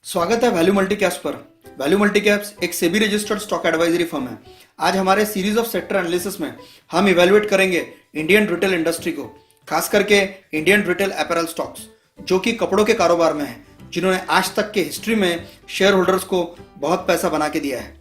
स्वागत है वैल्यू मल्टीकैप्स पर। वैल्यू मल्टीकैप्स एक SEBI registered stock advisory firm है। आज हमारे सीरीज ऑफ सेक्टर एनालिसिस में हम इवेलुएट करेंगे इंडियन रिटेल इंडस्ट्री को, खास करके इंडियन रिटेल अपैरल स्टॉक्स जो कि कपड़ों के कारोबार में है, जिन्होंने आज तक के हिस्ट्री में शेयर होल्डर्स को बहुत पैसा बना के दिया है।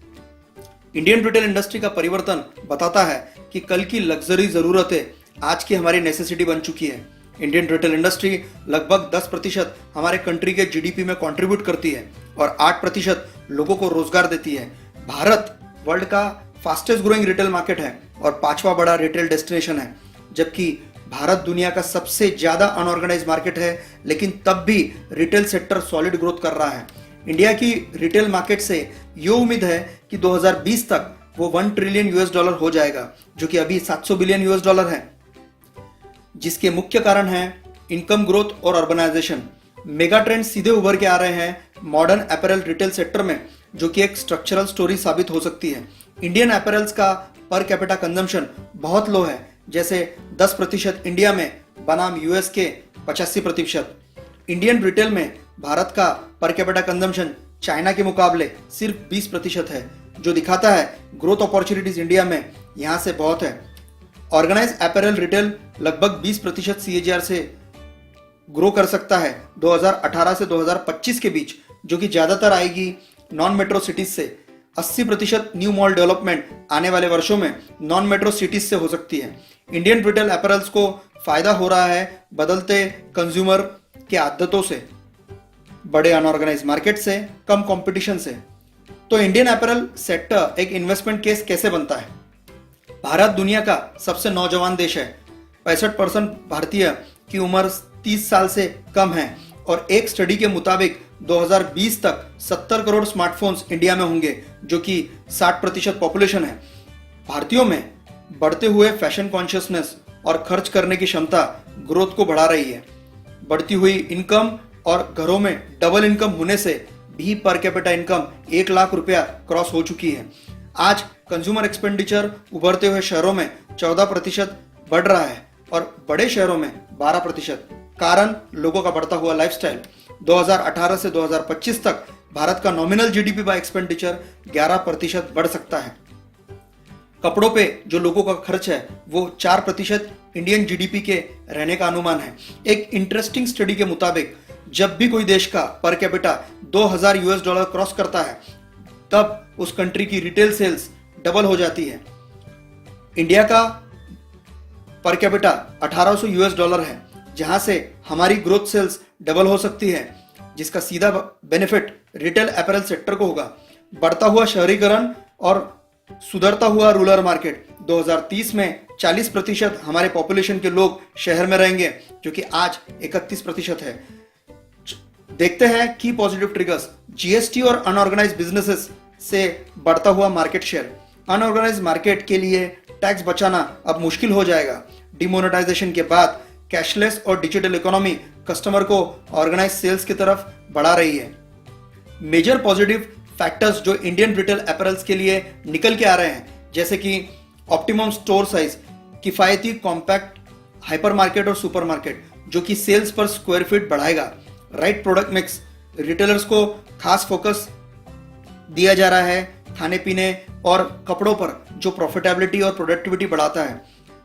इंडियन रिटेल इंडस्ट्री का परिवर्तन बताता है कि कल की लग्जरी जरूरतें आज की हमारी नेसेसिटी बन चुकी है। इंडियन रिटेल इंडस्ट्री लगभग 10% हमारे कंट्री के जीडीपी में कंट्रीब्यूट करती है और 8% लोगों को रोजगार देती है। भारत वर्ल्ड का फास्टेस्ट ग्रोइंग रिटेल मार्केट है और 5वां बड़ा रिटेल डेस्टिनेशन है, जबकि भारत दुनिया का सबसे ज्यादा अनऑर्गेनाइज मार्केट है, लेकिन तब भी रिटेल सेक्टर सॉलिड ग्रोथ कर रहा है। इंडिया की रिटेल मार्केट से ये उम्मीद है कि 2020 तक वो $1 ट्रिलियन हो जाएगा, जो कि अभी $700 बिलियन है, जिसके मुख्य कारण है इनकम ग्रोथ और अर्बनाइजेशन। मेगा ट्रेंड सीधे उभर के आ रहे हैं मॉडर्न अपैरल रिटेल सेक्टर में, जो कि एक स्ट्रक्चरल स्टोरी साबित हो सकती है। इंडियन अपैरल्स का पर कैपिटा कंजम्पशन बहुत लो है, जैसे 10% इंडिया में बनाम यूएस के 85%। इंडियन रिटेल में भारत का पर कैपिटा कंजम्पशन चाइना के मुकाबले सिर्फ 20% है, जो दिखाता है ग्रोथ अपॉर्चुनिटीज इंडिया में यहाँ से बहुत है। ऑर्गेनाइज अपैरल रिटेल लगभग 20% CAGR से ग्रो कर सकता है 2018 से 2025 के बीच, जो कि ज्यादातर आएगी नॉन मेट्रो सिटीज से। 80% न्यू मॉल डेवलपमेंट आने वाले वर्षों में नॉन मेट्रो सिटीज से हो सकती है। इंडियन रिटेल अपैरल्स को फायदा हो रहा है बदलते कंज्यूमर के आदतों से, बड़े अनऑर्गेनाइज मार्केट से, कम कंपटीशन से। तो इंडियन अपैरल सेक्टर एक इन्वेस्टमेंट केस कैसे बनता है? भारत दुनिया का सबसे नौजवान देश है। 65% भारतीय की उम्र 30 साल से कम है और एक स्टडी के मुताबिक 2020 तक 70 करोड़ स्मार्टफोन्स इंडिया में होंगे, जो कि 60% पॉपुलेशन है। भारतीयों में बढ़ते हुए फैशन कॉन्शियसनेस और खर्च करने की क्षमता ग्रोथ को बढ़ा रही है। बढ़ती हुई इनकम और घरों में डबल इनकम होने से भी पर कैपिटा इनकम 1 लाख रुपया क्रॉस हो चुकी है। आज कंज्यूमर एक्सपेंडिचर उभरते हुए शहरों में 14% बढ़ रहा है और बड़े शहरों में 12%। कारण लोगों का बढ़ता हुआ लाइफस्टाइल। 2018 से 2025 तक भारत का नॉमिनल जीडीपी बाय एक्सपेंडिचर 11% बढ़ सकता है। कपड़ों पे जो लोगों का खर्च है वो 4% इंडियन जीडीपी के रहने का अनुमान है। एक इंटरेस्टिंग स्टडी के मुताबिक जब भी कोई देश का पर कैपिटा $2000 क्रॉस करता है, तब उस कंट्री की रिटेल सेल्स डबल हो जाती है। इंडिया का पर कैपिटा $1800 है, जहां से हमारी ग्रोथ सेल्स डबल हो सकती है, जिसका सीधा बेनिफिट रिटेल अपैरल सेक्टर को होगा। बढ़ता हुआ शहरीकरण और सुधरता हुआ रूरल मार्केट। 2030 में 40% हमारे पॉपुलेशन के लोग शहर में रहेंगे, जो कि आज 31% है। देखते हैं की पॉजिटिव ट्रिगर्स। जीएसटी और अनऑर्गेनाइज बिजनेसेस से बढ़ता हुआ मार्केट शेयर। अनऑर्गेनाइज मार्केट के लिए टैक्स बचाना अब मुश्किल हो जाएगा। डिमोनेटाइजेशन के बाद कैशलेस और डिजिटल इकोनॉमी कस्टमर को ऑर्गेनाइज सेल्स की तरफ बढ़ा रही है। मेजर पॉजिटिव फैक्टर्स जो इंडियन रिटेल अपैरल्स के लिए निकल के आ रहे हैं, जैसे कि ऑप्टिमम स्टोर साइज, किफायती कॉम्पैक्ट हाइपर मार्केट और सुपर मार्केट, जो कि सेल्स पर स्क्वायर फीट बढ़ाएगा। राइट प्रोडक्ट मिक्स, रिटेलर्स को खास फोकस दिया जा रहा है खाने पीने और कपड़ों पर, जो प्रॉफिटेबिलिटी और प्रोडक्टिविटी बढ़ाता है।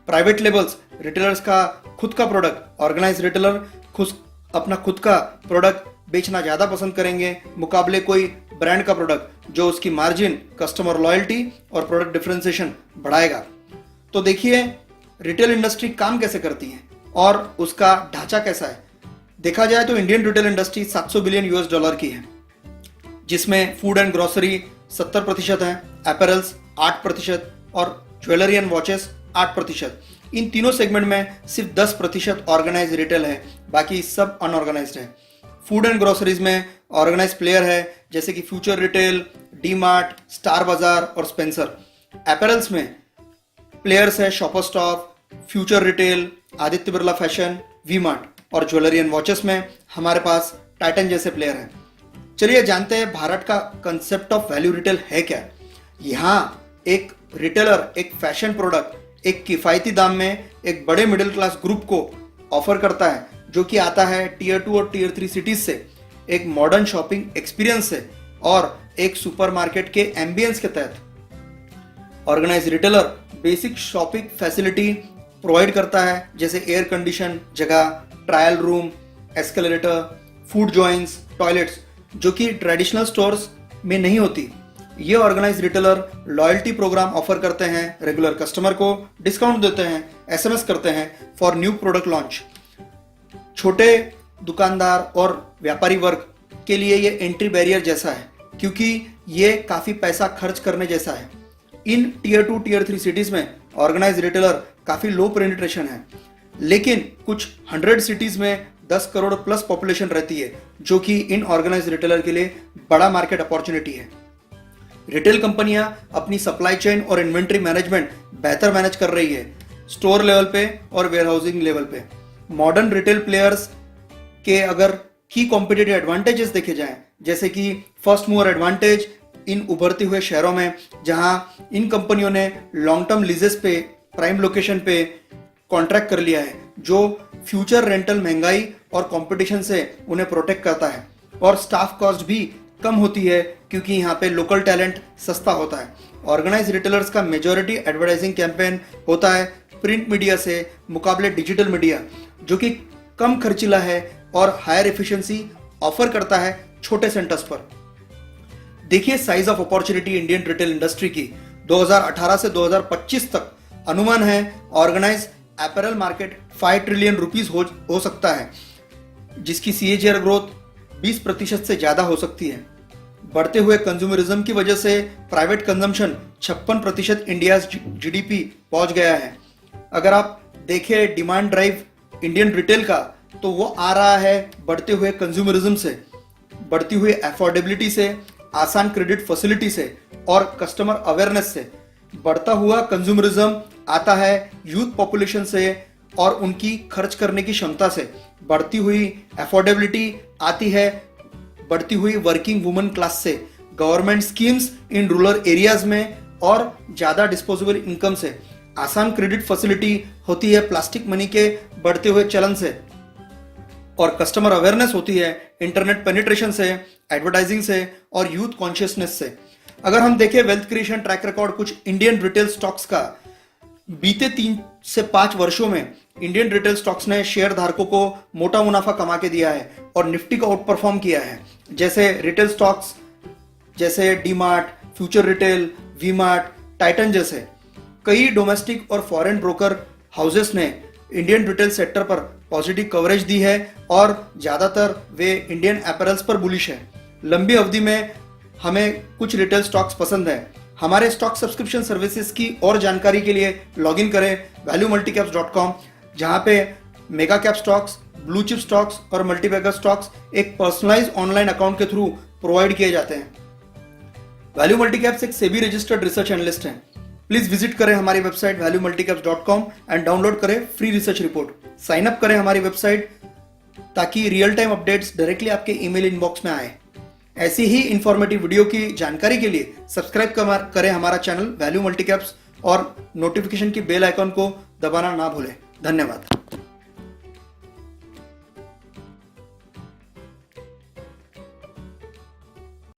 प्राइवेट लेबल्स, रिटेलर्स का खुद का प्रोडक्ट। ऑर्गेनाइज रिटेलर अपना खुद का प्रोडक्ट बेचना ज्यादा पसंद करेंगे मुकाबले कोई ब्रांड का प्रोडक्ट, जो उसकी मार्जिन, कस्टमर लॉयल्टी और प्रोडक्ट डिफरेंशिएशन बढ़ाएगा। तो देखिए रिटेल इंडस्ट्री काम कैसे करती है और उसका ढांचा कैसा है। देखा जाए तो इंडियन रिटेल इंडस्ट्री $700 बिलियन की है, जिसमें फूड एंड ग्रोसरी 70% है, अपैरल्स 8% और ज्वेलरी एंड वॉचेस 8%। इन तीनों सेगमेंट में सिर्फ 10% ऑर्गेनाइज रिटेल है, बाकी सब अनऑर्गेनाइज्ड है। फूड एंड ग्रोसरीज में ऑर्गेनाइज प्लेयर है, जैसे कि future retail, D mart, star Bazaar और स्पेंसर। अपैरल्स में प्लेयर्स है shopper stop, future retail, Aditya Birla fashion, V mart. और ज्वेलरी एंड वॉचेस में हमारे पास टाइटन जैसे प्लेयर हैं। चलिए जानते हैं भारत का कंसेप्ट ऑफ वैल्यू रिटेल है क्या। यहाँ एक रिटेलर एक फैशन प्रोडक्ट एक किफायती दाम में एक बड़े मिडिल क्लास ग्रुप को ऑफर करता है, जो कि आता है टियर 2 और टियर 3 सिटीज से। एक मॉडर्न शॉपिंग एक्सपीरियंस से और एक सुपरमार्केट के एम्बियंस के तहत organise retailer basic shopping facility provide करता है, जैसे एयर कंडीशन जगह, trial room, escalator, food joints, toilets, जो कि ट्रेडिशनल स्टोर्स में नहीं होती। ये organise retailer loyalty programme offer करते हैं, रेगुलर कस्टमर को डिस्काउंट देते हैं, एसएमएस करते हैं फॉर न्यू प्रोडक्ट लॉन्च। छोटे दुकानदार और व्यापारी वर्ग के लिए ये एंट्री बैरियर जैसा है, क्योंकि ये काफी पैसा खर्च करने जैसा है। इन टीयर 2 टीयर 3 सिटीज में ऑर्गेनाइज रिटेलर काफी लो पेनिट्रेशन है, लेकिन कुछ 100 सिटीज में 10 करोड़ प्लस पॉपुलेशन रहती है, जो कि इन ऑर्गेनाइज रिटेलर के लिए बड़ा मार्केट अपॉर्चुनिटी है। रिटेल कंपनियां अपनी सप्लाई चेन और इन्वेंट्री मैनेजमेंट बेहतर मैनेज कर रही है, स्टोर लेवल पे और वेयरहाउसिंग लेवल पे। मॉडर्न रिटेल प्लेयर्स के अगर की कॉम्पिटिटिव एडवांटेजेस देखे जाएं, जैसे कि फर्स्ट मूवर एडवांटेज इन उभरते हुए शहरों में, जहां इन कंपनियों ने लॉन्ग टर्म लीजेस पे प्राइम लोकेशन पे कॉन्ट्रैक्ट कर लिया है, जो फ्यूचर रेंटल महंगाई और कंपटीशन से उन्हें प्रोटेक्ट करता है। और स्टाफ कॉस्ट भी कम होती है, क्योंकि यहाँ पे लोकल टैलेंट सस्ता होता है। ऑर्गेनाइज रिटेलर्स का मेजॉरिटी एडवर्टाइजिंग कैंपेन होता है प्रिंट मीडिया से मुकाबले डिजिटल मीडिया, जो कि कम खर्चीला है और हायर एफिशिएंसी ऑफर करता है छोटे सेंटर्स पर। देखिए size of opportunity Indian retail industry की 2018 से 2025 तक अनुमान है organise apparel market 5 trillion rupees हो सकता है, जिसकी CAGR ग्रोथ 20% से ज्यादा हो सकती है। बढ़ते हुए कंज्यूमरिज्म की वजह से प्राइवेट कंजम्पशन 56% इंडिया GDP पहुंच गया है। अगर आप देखें डिमांड ड्राइव इंडियन रिटेल का, तो वो आ रहा है बढ़ते हुए कंज्यूमरिज्म से, बढ़ती हुई अफोर्डेबिलिटी से, आसान क्रेडिट फैसिलिटी से और कस्टमर अवेयरनेस से। बढ़ता हुआ कंज्यूमरिज्म आता है यूथ पॉपुलेशन से और उनकी खर्च करने की क्षमता से। बढ़ती हुई अफोर्डेबिलिटी आती है बढ़ती हुई वर्किंग वुमेन क्लास से, government schemes in rural areas में और ज्यादा डिस्पोजेबल इनकम से। आसान क्रेडिट फैसिलिटी होती है प्लास्टिक मनी के बढ़ते हुए चलन से, और कस्टमर अवेयरनेस होती है इंटरनेट पेनिट्रेशन से, एडवर्टाइजिंग से और यूथ कॉन्शियसनेस से। अगर हम देखें वेल्थ क्रिएशन ट्रैक रिकॉर्ड कुछ इंडियन रिटेल स्टॉक्स का, बीते 3 से 5 वर्षों में इंडियन रिटेल स्टॉक्स ने शेयर धारकों को मोटा मुनाफा कमा के दिया है और निफ्टी को आउट परफॉर्म किया है। जैसे रिटेल स्टॉक्स जैसे DMart, future retail, V-Mart, Titan जैसे कई डोमेस्टिक और फॉरेन ब्रोकर हाउसेस ने इंडियन रिटेल सेक्टर पर पॉजिटिव कवरेज दी है और ज्यादातर वे इंडियन अपैरल्स पर बुलिश है। लंबी अवधि में हमें कुछ रिटेल स्टॉक्स पसंद है। हमारे स्टॉक सब्सक्रिप्शन सर्विसेज की और जानकारी के लिए लॉगिन करें valuemulticaps.com, जहां पे mega cap stocks, blue chip stocks और मल्टीबैगर स्टॉक्स एक पर्सनलाइज ऑनलाइन अकाउंट के थ्रू प्रोवाइड किए जाते हैं। वैल्यू मल्टीकैप्स एक सेबी रजिस्टर्ड रिसर्च एनालिस्ट हैं। प्लीज विजिट करें हमारी वेबसाइट valuemulticaps.com एंड डाउनलोड करें free research report. Sign up करें हमारी वेबसाइट ताकि रियल टाइम अपडेट्स डायरेक्टली आपके ईमेल इनबॉक्स में आए। ऐसी ही इंफॉर्मेटिव वीडियो की जानकारी के लिए सब्सक्राइब करें हमारा चैनल वैल्यू मल्टीकैप्स और नोटिफिकेशन की बेल आइकॉन को दबाना ना भूलें। धन्यवाद।